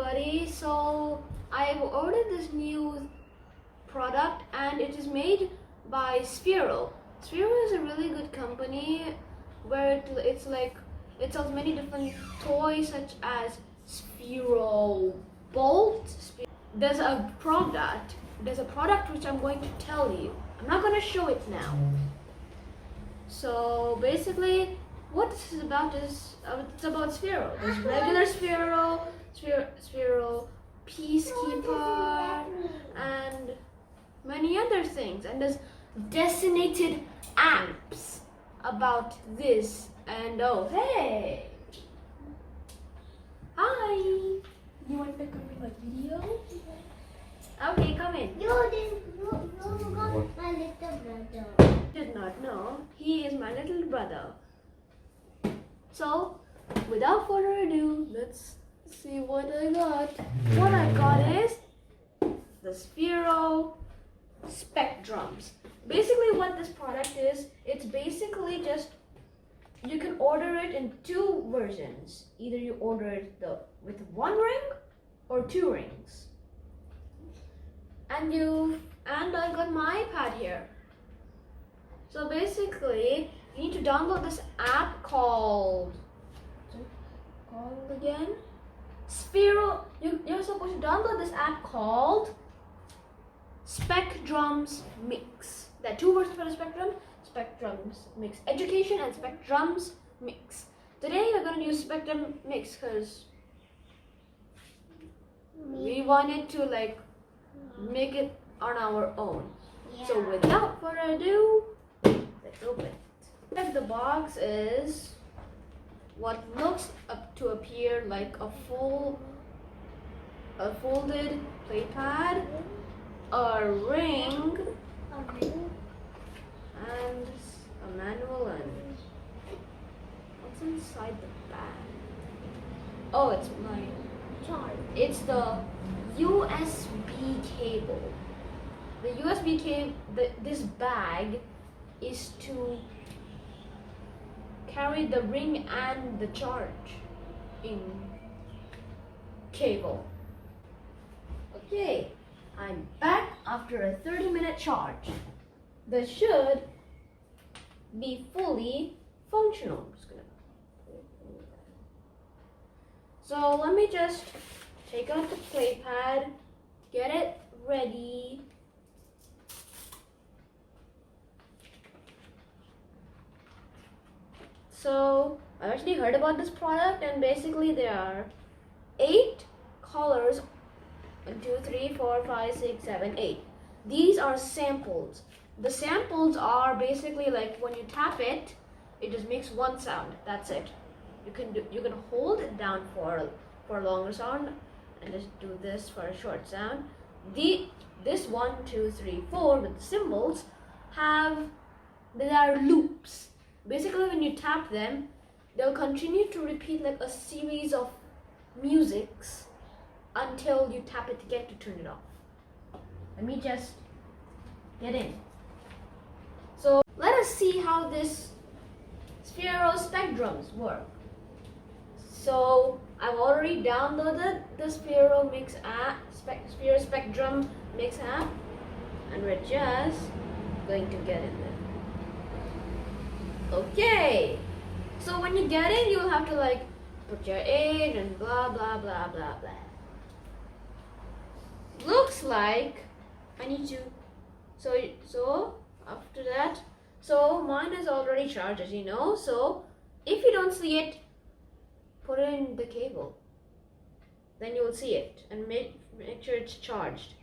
everybody. So I've ordered this new product and it is made by Sphero. Sphero is a really good company where it sells many different toys such as Sphero Bolt. There's a product which I'm going to tell you. I'm not going to show it now. So basically what this is about is it's about Sphero. There's regular Sphero, Peacekeeper, and many other things. And there's designated apps about this. And oh hey, hi. You want to come in my video? Okay, come in. You got my little brother. Did not know. He is my little brother. So, without further ado, let's see what I got. What I got is the Sphero Specdrums. Basically what this product is, it's basically just, you can order it in two versions. Either you order it with one ring or two rings. And I got my iPad here. So basically, you need to download this app called again? Sphero. You're supposed to download this app called Specdrums Mix. There are two versions for the Specdrums Mix Education and Specdrums Mix. Today we're going to use Specdrum Mix because we wanted to make it on our own. Yeah. So without further ado, let's open it. The box is what looks to appear like a folded play pad, a ring, and a manual. And what's inside the bag? Oh, it's my charge. It's the USB cable. The USB cable. This bag is to carry the ring and the charging cable. Okay, I'm back after a 30-minute charge. This should be fully functional. So let me just take out the play pad, get it ready. So I actually heard about this product, and basically there are 8 colors. 1, 2, 3, 4, 5, 6, 7, 8. These are samples. The samples are basically like when you tap it, it just makes one sound. That's it. You can hold it down for a longer sound and just do this for a short sound. This 1, 2, 3, 4 with the symbols there are loops. Basically, when you tap them, they'll continue to repeat like a series of musics until you tap it again to turn it off. Let me just get in. So let us see how this Sphero Specdrums work. So I've already downloaded the Sphero Mix app, Sphero Specdrum Mix app, and we're just going to get in there. Okay, so when you get in, you'll have to put your age and blah blah blah blah blah. Looks like I need to. So after that, so mine is already charged, as you know. So if you don't see it, put it in the cable. Then you will see it and make sure it's charged.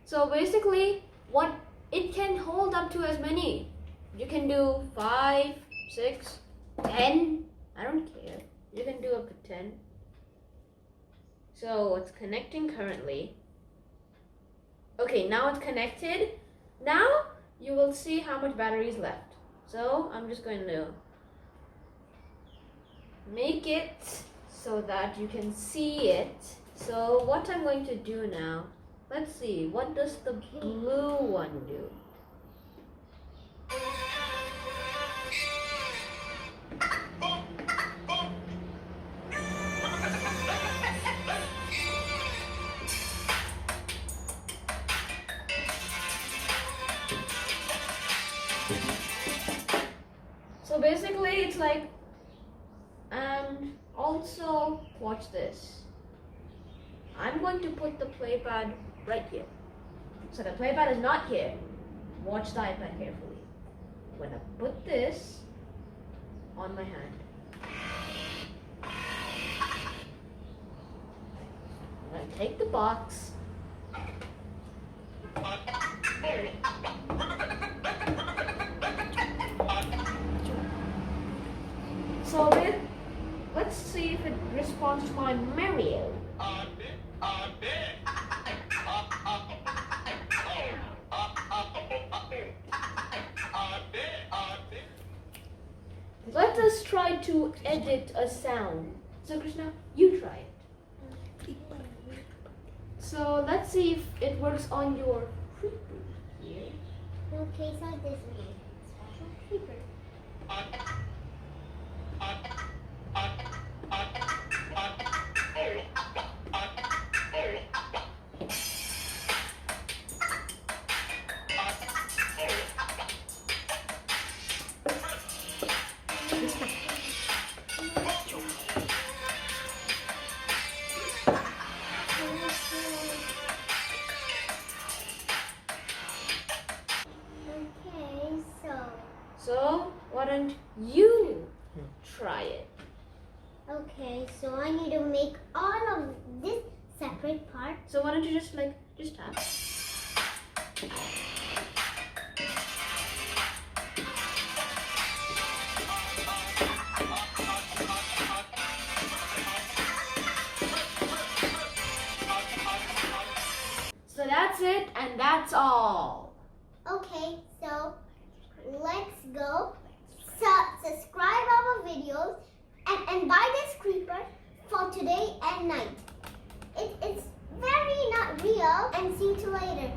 So basically, what it can hold up to as many. You can do 5, 6, 10. I don't care. You can do up to 10. So it's connecting currently. Okay, now it's connected. Now you will see how much battery is left. So I'm just going to make it so that you can see it. So what I'm going to do now, let's see, what does the blue one do? it's like, and also watch this. I'm going to put the playpad right here. So the playpad is not here. Watch the iPad carefully. I'm going to put this on my hand. I'm going to take the box. So then, let's see if it responds to my Mario. Let us try to edit a sound. So Krishna, you try it. So let's see if it works on your creeper here. Okay, so this is my special creeper. Okay, So why don't you try it? okay, so I need to make all of this separate part. So why don't you just tap? So that's it, and that's all. Okay, so let's go. Subscribe our videos and buy this creeper for today and night. It's very not real, and see you later.